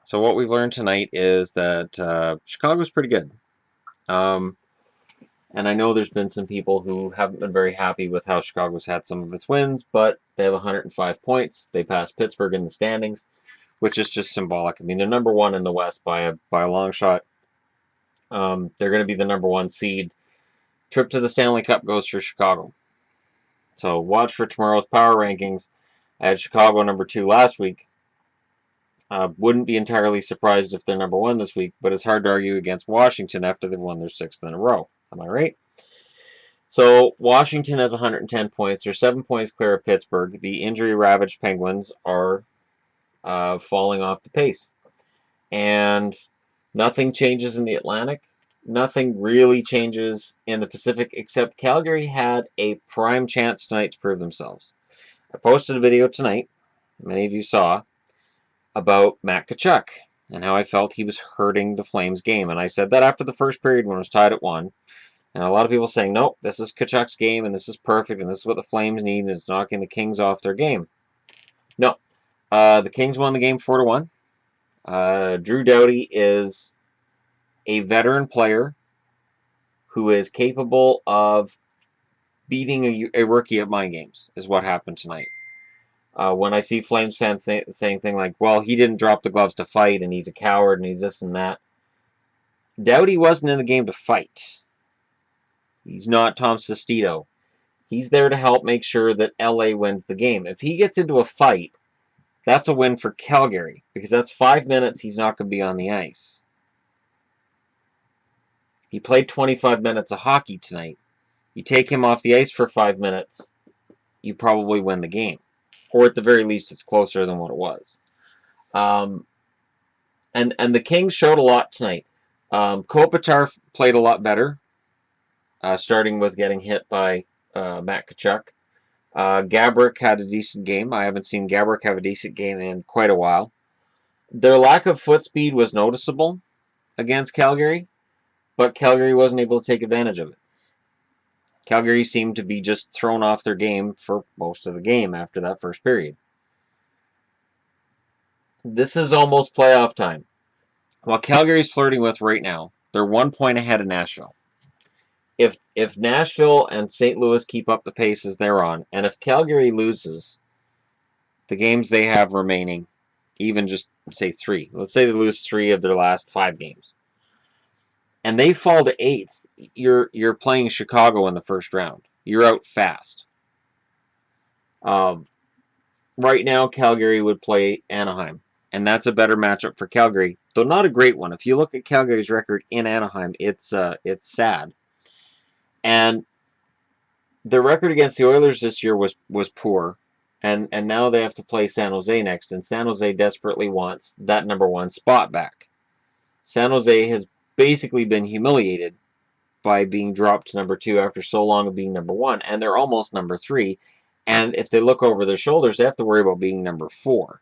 So what we've learned tonight is that Chicago's pretty good. Um, and I know there's been some people who haven't been very happy with how Chicago's had some of its wins, but they have 105 points. They passed Pittsburgh in the standings, which is just symbolic. I mean, they're number one in the West by a long shot. They're going to be the number one seed. Trip to the Stanley Cup goes for Chicago. So watch for tomorrow's power rankings. I had Chicago number two last week. Wouldn't be entirely surprised if they're number one this week, but it's hard to argue against Washington after they've won their sixth in a row. Am I right? So Washington has 110 points. They're 7 points clear of Pittsburgh. The injury-ravaged Penguins are falling off the pace. And nothing changes in the Atlantic. Nothing really changes in the Pacific, except Calgary had a prime chance tonight to prove themselves. I posted a video tonight, many of you saw, about Matt Tkachuk and how I felt he was hurting the Flames game. And I said that after the first period when it was tied at 1. And a lot of people saying, nope, this is Tkachuk's game and this is perfect and this is what the Flames need and it's knocking the Kings off their game. No. The Kings won the game 4-1. Drew Doughty is a veteran player who is capable of beating a rookie at mind games, is what happened tonight. When I see Flames fans saying things like, well, he didn't drop the gloves to fight and he's a coward and he's this and that. Doughty wasn't in the game to fight. He's not Tom Sestito. He's there to help make sure that LA wins the game. If he gets into a fight, that's a win for Calgary because that's 5 minutes he's not going to be on the ice. He played 25 minutes of hockey tonight. You take him off the ice for 5 minutes, you probably win the game. Or at the very least, it's closer than what it was. And the Kings showed a lot tonight. Kopitar played a lot better, starting with getting hit by Matt Tkachuk. Gaborik had a decent game. I haven't seen Gaborik have a decent game in quite a while. Their lack of foot speed was noticeable against Calgary, but Calgary wasn't able to take advantage of it. Calgary seemed to be just thrown off their game for most of the game after that first period. This is almost playoff time. While Calgary's flirting with right now, they're 1 point ahead of Nashville. If Nashville and St. Louis keep up the pace as they're on, and if Calgary loses the games they have remaining, even just say 3, let's say they lose 3 of their last 5 games, and they fall to 8th, you're playing Chicago in the first round. You're out fast. Right now, Calgary would play Anaheim, and that's a better matchup for Calgary, though not a great one. If you look at Calgary's record in Anaheim, it's sad. And the record against the Oilers this year was poor, and now they have to play San Jose next, and San Jose desperately wants that number 1 spot back. San Jose has basically been humiliated by being dropped to number 2 after so long of being number 1, and they're almost number 3. And if they look over their shoulders, they have to worry about being number 4.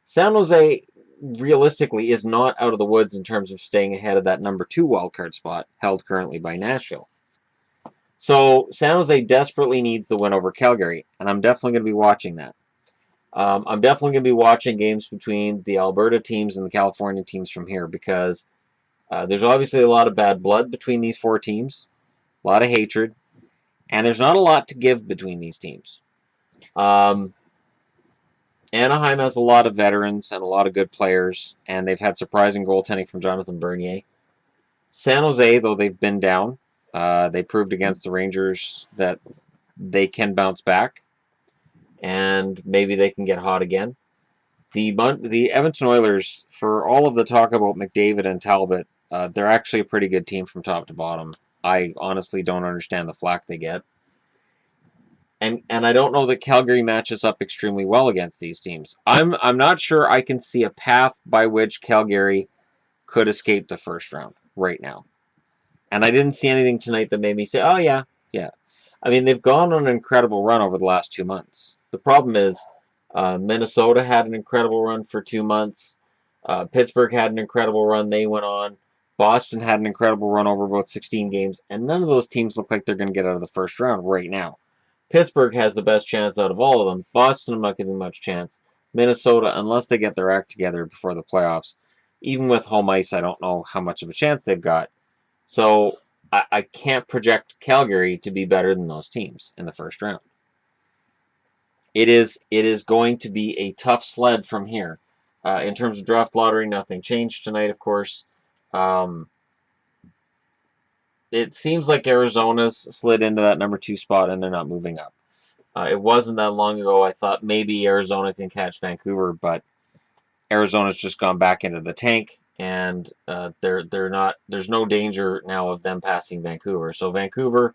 San Jose, realistically, is not out of the woods in terms of staying ahead of that number 2 wildcard spot, held currently by Nashville. So San Jose desperately needs the win over Calgary, and I'm definitely going to be watching that. I'm definitely going to be watching games between the Alberta teams and the California teams from here because there's obviously a lot of bad blood between these 4 teams, a lot of hatred, and there's not a lot to give between these teams. Anaheim has a lot of veterans and a lot of good players, and they've had surprising goaltending from Jonathan Bernier. San Jose, though they've been down, they proved against the Rangers that they can bounce back, and maybe they can get hot again. The Edmonton Oilers, for all of the talk about McDavid and Talbot, they're actually a pretty good team from top to bottom. I honestly don't understand the flack they get. And I don't know that Calgary matches up extremely well against these teams. I'm not sure I can see a path by which Calgary could escape the first round right now. And I didn't see anything tonight that made me say, oh yeah. I mean, they've gone on an incredible run over the last 2 months. The problem is Minnesota had an incredible run for 2 months. Pittsburgh had an incredible run. They went on. Boston had an incredible run over about 16 games. And none of those teams look like they're going to get out of the first round right now. Pittsburgh has the best chance out of all of them. Boston, I'm not giving much chance. Minnesota, unless they get their act together before the playoffs, even with home ice, I don't know how much of a chance they've got. So I can't project Calgary to be better than those teams in the first round. It is going to be a tough sled from here. In terms of draft lottery, nothing changed tonight, of course. Um, it seems like Arizona's slid into that number 2 spot and they're not moving up. It wasn't that long ago I thought maybe Arizona can catch Vancouver, but Arizona's just gone back into the tank, and they're not. There's no danger now of them passing Vancouver. So Vancouver,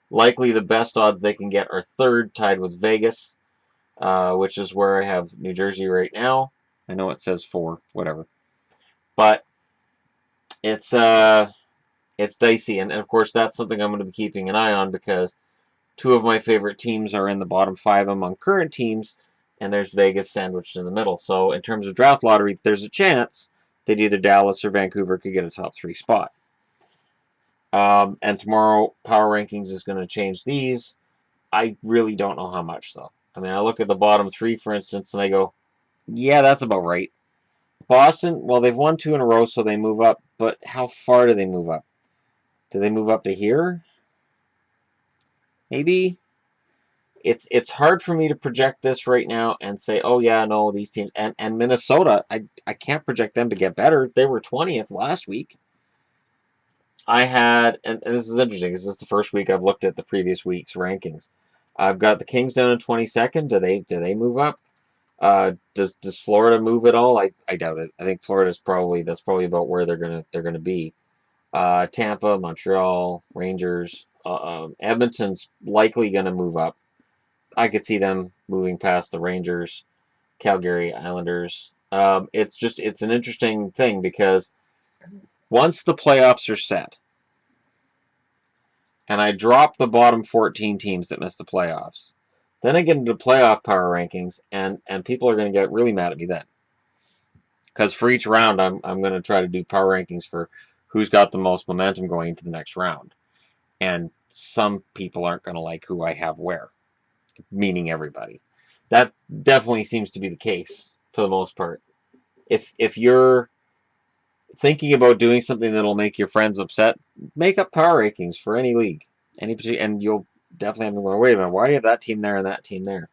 likely the best odds they can get are third, tied with Vegas, which is where I have New Jersey right now. I know it says 4, whatever, but it's it's dicey, and of course that's something I'm going to be keeping an eye on because two of my favorite teams are in the bottom 5 among current teams, and there's Vegas sandwiched in the middle. So in terms of draft lottery, there's a chance that either Dallas or Vancouver could get a top 3 spot. And tomorrow, Power Rankings is going to change these. I really don't know how much, though. I mean, I look at the bottom 3, for instance, and I go, yeah, that's about right. Boston, well, they've won 2 in a row, so they move up. But how far do they move up? Do they move up to here? Maybe? It's hard for me to project this right now and say, oh yeah, no, these teams and Minnesota, I can't project them to get better. They were 20th last week. I had, and this is interesting because this is the first week I've looked at the previous week's rankings. I've got the Kings down in 22nd. Do they move up? Does Florida move at all? I doubt it. I think Florida's probably about where they're gonna be. Tampa, Montreal, Rangers, Edmonton's likely gonna move up. I could see them moving past the Rangers, Calgary, Islanders. It's an interesting thing because once the playoffs are set, and I drop the bottom 14 teams that miss the playoffs, then I get into playoff power rankings, and people are going to get really mad at me then. Because for each round, I'm going to try to do power rankings for who's got the most momentum going into the next round. And some people aren't going to like who I have where, meaning everybody. That definitely seems to be the case for the most part. If you're thinking about doing something that'll make your friends upset, make up power rankings for any league, and you'll definitely have them going, wait a minute, why do you have that team there and that team there?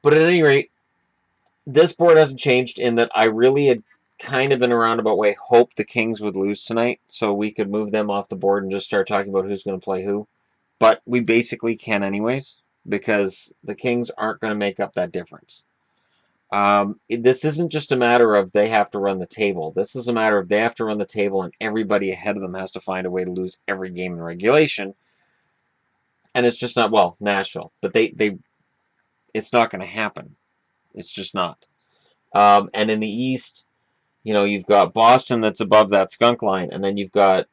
But at any rate, this board hasn't changed in that I really had kind of in a roundabout way hoped the Kings would lose tonight so we could move them off the board and just start talking about who's going to play who. But we basically can anyways because the Kings aren't going to make up that difference. This isn't just a matter of they have to run the table. This is a matter of they have to run the table and everybody ahead of them has to find a way to lose every game in regulation. And it's just not, well, Nashville. But it's not going to happen. It's just not. And in the East, you've got Boston that's above that skunk line. And then you've got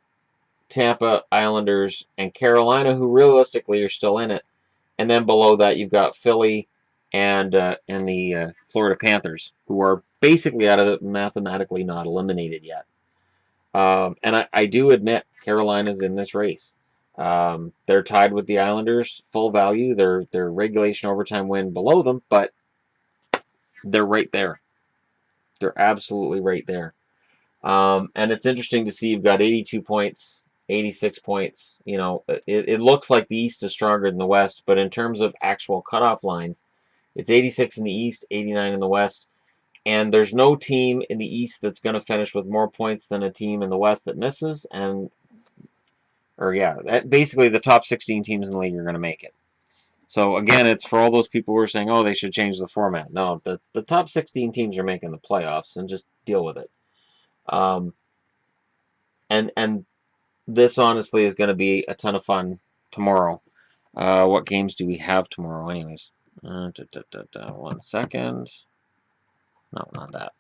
Tampa, Islanders, and Carolina, who realistically are still in it. And then below that, you've got Philly and the Florida Panthers, who are basically out of it, mathematically not eliminated yet. And I do admit Carolina's in this race. They're tied with the Islanders, full value. They're regulation overtime win below them, but they're right there. They're absolutely right there. And it's interesting to see you've got 82 points, 86 points. It looks like the East is stronger than the West, but in terms of actual cutoff lines, it's 86 in the East, 89 in the West. And there's no team in the East that's going to finish with more points than a team in the West that misses. Basically the top 16 teams in the league are going to make it. So again, it's for all those people who are saying, oh, they should change the format. No, the top 16 teams are making the playoffs, and just deal with it. And this honestly is going to be a ton of fun tomorrow. What games do we have tomorrow, anyways? 1 second. No, not that.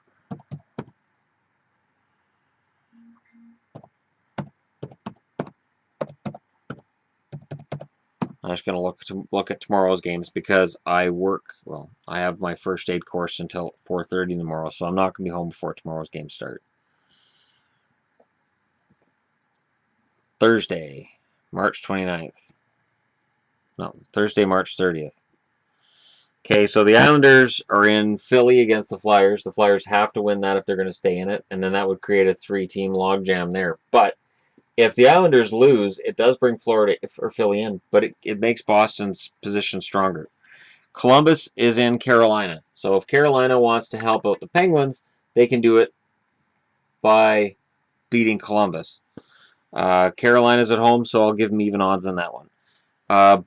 I'm just going to look at tomorrow's games because I work. Well, I have my first aid course until 4:30 tomorrow, so I'm not going to be home before tomorrow's games start. Thursday, March 29th. No, Thursday, March 30th. Okay, so the Islanders are in Philly against the Flyers. The Flyers have to win that if they're going to stay in it, and then that would create a 3-team logjam there. But if the Islanders lose, it does bring Florida or Philly in, but it makes Boston's position stronger. Columbus is in Carolina. So if Carolina wants to help out the Penguins, they can do it by beating Columbus. Carolina's at home, so I'll give them even odds on that one.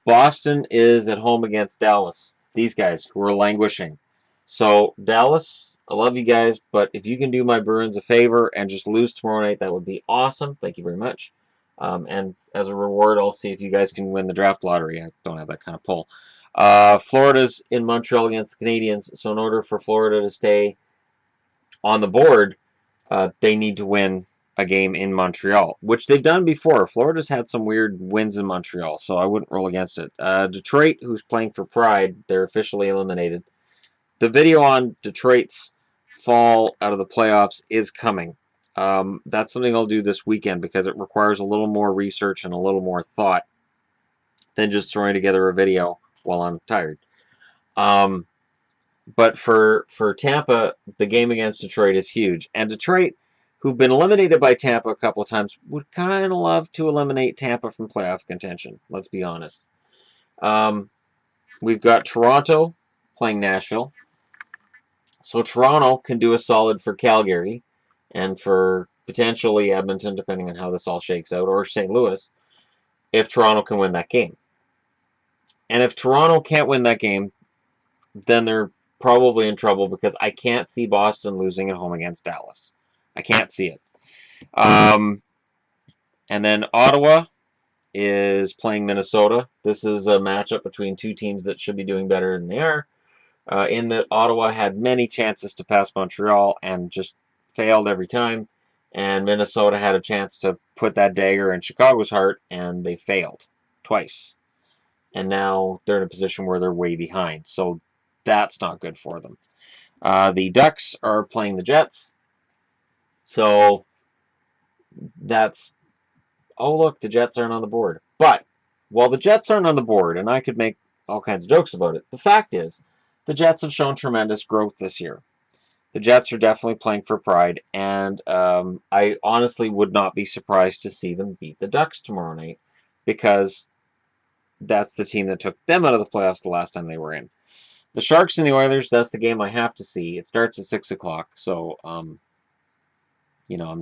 Boston is at home against Dallas. These guys who are languishing. So Dallas, I love you guys, but if you can do my Bruins a favor and just lose tomorrow night, that would be awesome. Thank you very much. And as a reward, I'll see if you guys can win the draft lottery. I don't have that kind of pull. Florida's in Montreal against the Canadiens, so in order for Florida to stay on the board, they need to win a game in Montreal, which they've done before. Florida's had some weird wins in Montreal, so I wouldn't roll against it. Detroit, who's playing for Pride, they're officially eliminated. The video on Detroit's fall out of the playoffs is coming. That's something I'll do this weekend because it requires a little more research and a little more thought than just throwing together a video while I'm tired. But for Tampa, the game against Detroit is huge. And Detroit, who've been eliminated by Tampa a couple of times, would kind of love to eliminate Tampa from playoff contention. Let's be honest. We've got Toronto playing Nashville. So Toronto can do a solid for Calgary and for potentially Edmonton, depending on how this all shakes out, or St. Louis, if Toronto can win that game. And if Toronto can't win that game, then they're probably in trouble because I can't see Boston losing at home against Dallas. I can't see it. And then Ottawa is playing Minnesota. This is a matchup between two teams that should be doing better than they are. In that Ottawa had many chances to pass Montreal and just failed every time. And Minnesota had a chance to put that dagger in Chicago's heart, and they failed twice. And now they're in a position where they're way behind. So that's not good for them. The Ducks are playing the Jets. So that's... Oh, look, the Jets aren't on the board. But while the Jets aren't on the board, and I could make all kinds of jokes about it, the fact is the Jets have shown tremendous growth this year. The Jets are definitely playing for pride, and I honestly would not be surprised to see them beat the Ducks tomorrow night because that's the team that took them out of the playoffs the last time they were in. The Sharks and the Oilers, that's the game I have to see. It starts at 6 o'clock, so, I'm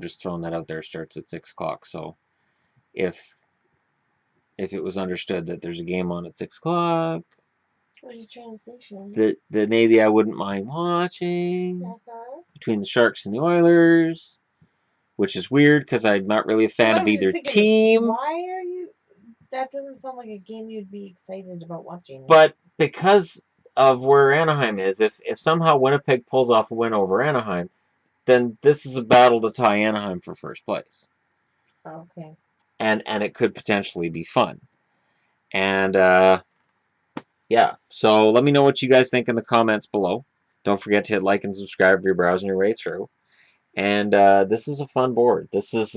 just throwing that out there. It starts at 6 o'clock, so if it was understood that there's a game on at 6 o'clock, what are you trying to say, Sean? That maybe I wouldn't mind watching between the Sharks and the Oilers, which is weird because I'm not really a fan of either team. Why are you... That doesn't sound like a game you'd be excited about watching. But because of where Anaheim is, if somehow Winnipeg pulls off a win over Anaheim, then this is a battle to tie Anaheim for first place. Okay. And it could potentially be fun. And, yeah, so let me know what you guys think in the comments below. Don't forget to hit like and subscribe if you're browsing your way through. And this is a fun board. This is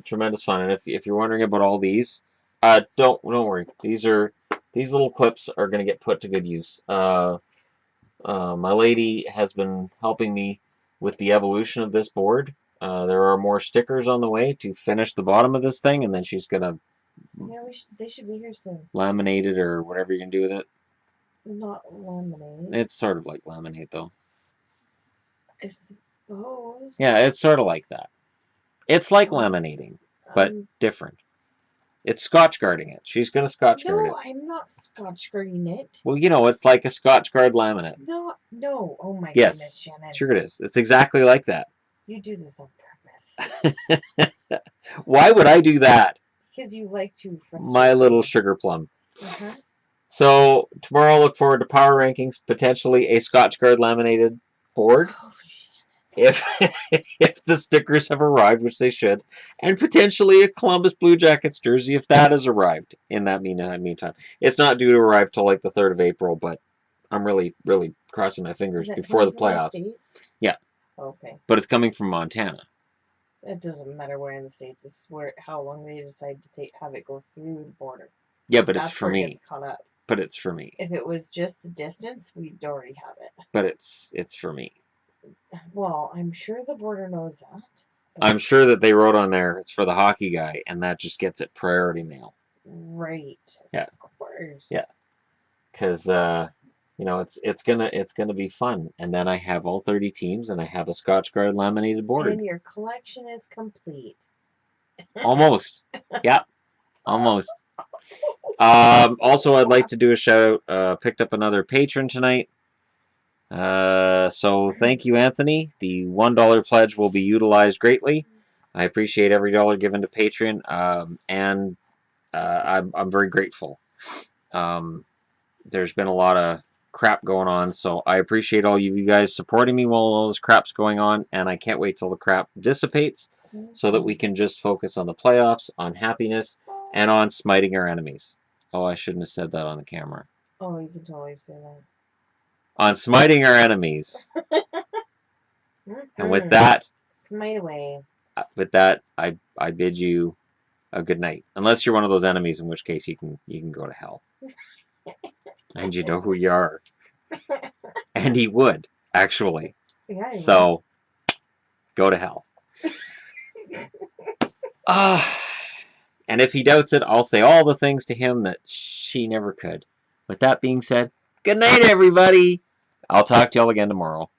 tremendous fun. And if you're wondering about all these, don't worry. These little clips are going to get put to good use. My lady has been helping me with the evolution of this board. There are more stickers on the way to finish the bottom of this thing, and then she's going to... Yeah, they should be here soon. Laminate it or whatever you can do with it. Not laminate. It's sort of like laminate, though. I suppose. Yeah, it's sort of like that. It's like laminating, but different. It's Scotch guarding it. She's going to Scotch guard it. No, I'm not Scotch guarding it. Well, it's like a Scotch guard laminate. It's not. No. Oh my goodness, Shannon. Yes, sure it is. It's exactly like that. You do this on purpose. Why would I do that? Because you like to frustrate my little sugar plum. Uh-huh. So tomorrow I'll look forward to power rankings, potentially a Scotch guard laminated board. Oh, if the stickers have arrived, which they should, and potentially a Columbus Blue Jackets jersey if that has arrived in that meantime. It's not due to arrive till like the 3rd of April, but I'm really, really crossing my fingers before the playoffs. Yeah. Okay. But it's coming from Montana. It doesn't matter where in the States. It's how long they decide to have it go through the border. Yeah, but it's for me. Gets caught up. but it's for me. If it was just the distance, we'd already have it. But it's for me. Well, I'm sure the border knows that. I'm sure that they wrote on there it's for the hockey guy, and that just gets it priority mail. Right. Yeah. Of course. Yeah. Because you know it's gonna be fun, and then I have all 30 teams, and I have a Scotch Guard laminated board. And your collection is complete. Almost. Yeah. Almost. Also, I'd like to do a shout out. Picked up another patron tonight. So thank you, Anthony. The $1 pledge will be utilized greatly. I appreciate every dollar given to Patreon, and I'm very grateful. There's been a lot of crap going on, so I appreciate all you guys supporting me while all this crap's going on, and I can't wait till the crap dissipates so that we can just focus on the playoffs, on happiness, and on smiting our enemies. Oh, I shouldn't have said that on the camera. Oh, you can totally say that. On smiting our enemies. And with that, smite away. I bid you a good night. Unless you're one of those enemies, in which case you can go to hell. And you know who you are. And he would, actually. Yeah, so, go to hell. And if he doubts it, I'll say all the things to him that she never could. With that being said, good night, everybody. I'll talk to y'all again tomorrow.